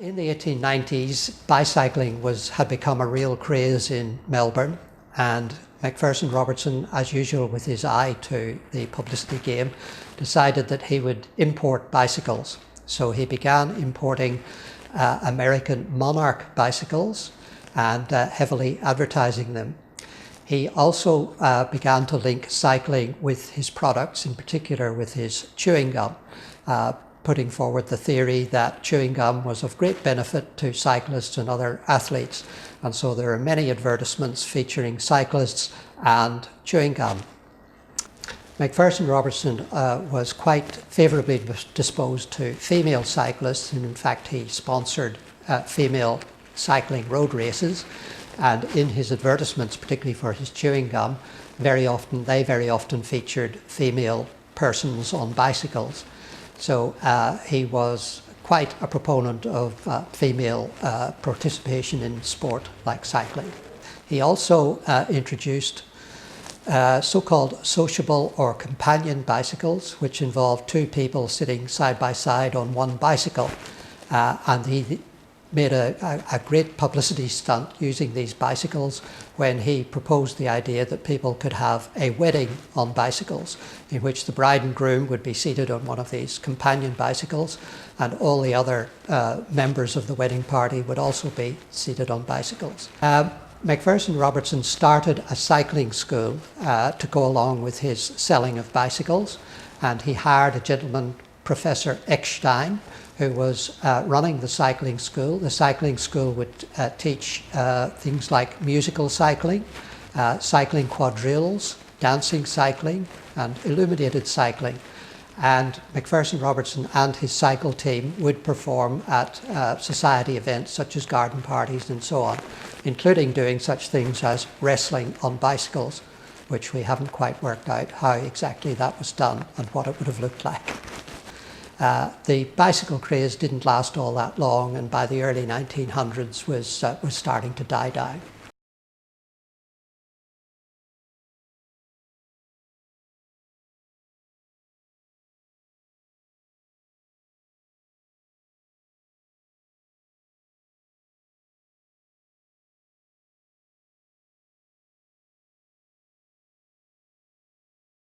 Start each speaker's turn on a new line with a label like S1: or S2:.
S1: In the 1890s, bicycling had become a real craze in Melbourne, and MacRobertson, as usual with his eye to the publicity game, decided that he would import bicycles. So he began importing American Monarch bicycles and heavily advertising them. He also began to link cycling with his products, in particular with his chewing gum, putting forward the theory that chewing gum was of great benefit to cyclists and other athletes. And so there are many advertisements featuring cyclists and chewing gum. MacRobertson was quite favourably disposed to female cyclists, and in fact he sponsored female cycling road races. And in his advertisements, particularly for his chewing gum, they very often featured female persons on bicycles. So he was quite a proponent of female participation in sport like cycling. He also introduced so-called sociable or companion bicycles, which involved two people sitting side by side on one bicycle. And he made a great publicity stunt using these bicycles when he proposed the idea that people could have a wedding on bicycles, in which the bride and groom would be seated on one of these companion bicycles, and all the other members of the wedding party would also be seated on bicycles. MacRobertson started a cycling school to go along with his selling of bicycles, and he hired a gentleman, Professor Eckstein, who was running the cycling school. The cycling school would teach things like musical cycling, cycling quadrilles, dancing cycling, and illuminated cycling. And MacRobertson and his cycle team would perform at society events such as garden parties and so on, including doing such things as wrestling on bicycles, which we haven't quite worked out how exactly that was done and what it would have looked like. The bicycle craze didn't last all that long, and by the early 1900s was starting to die down.